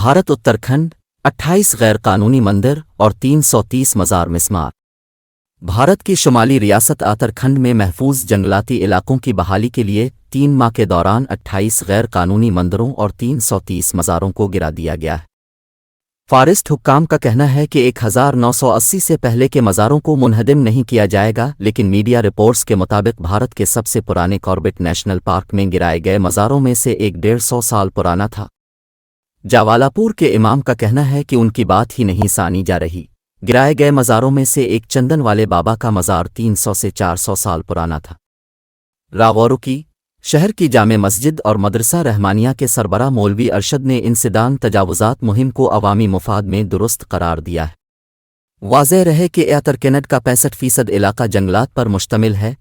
بھارت اتراکھنڈ 28 غیر قانونی مندر اور 330 مزار مسمار۔ بھارت کی شمالی ریاست اتراکھنڈ میں محفوظ جنگلاتی علاقوں کی بحالی کے لیے 3 ماہ کے دوران 28 غیر قانونی مندروں اور 330 مزاروں کو گرا دیا گیا ہے۔ فارسٹ حکام کا کہنا ہے کہ 1980 سے پہلے کے مزاروں کو منہدم نہیں کیا جائے گا، لیکن میڈیا رپورٹس کے مطابق بھارت کے سب سے پرانے کاربٹ نیشنل پارک میں گرائے گئے مزاروں میں سے ایک 150 سال پرانا تھا۔ جاوالاپور کے امام کا کہنا ہے کہ ان کی بات ہی نہیں سانی جا رہی۔ گرائے گئے مزاروں میں سے ایک چندن والے بابا کا مزار 300 سے 400 سال پرانا تھا۔ راغوروکی شہر کی جامع مسجد اور مدرسہ رحمانیہ کے سربراہ مولوی ارشد نے انسداد تجاوزات مہم کو عوامی مفاد میں درست قرار دیا ہے۔ واضح رہے کہ اتراکھنڈ کا 65% علاقہ جنگلات پر مشتمل ہے۔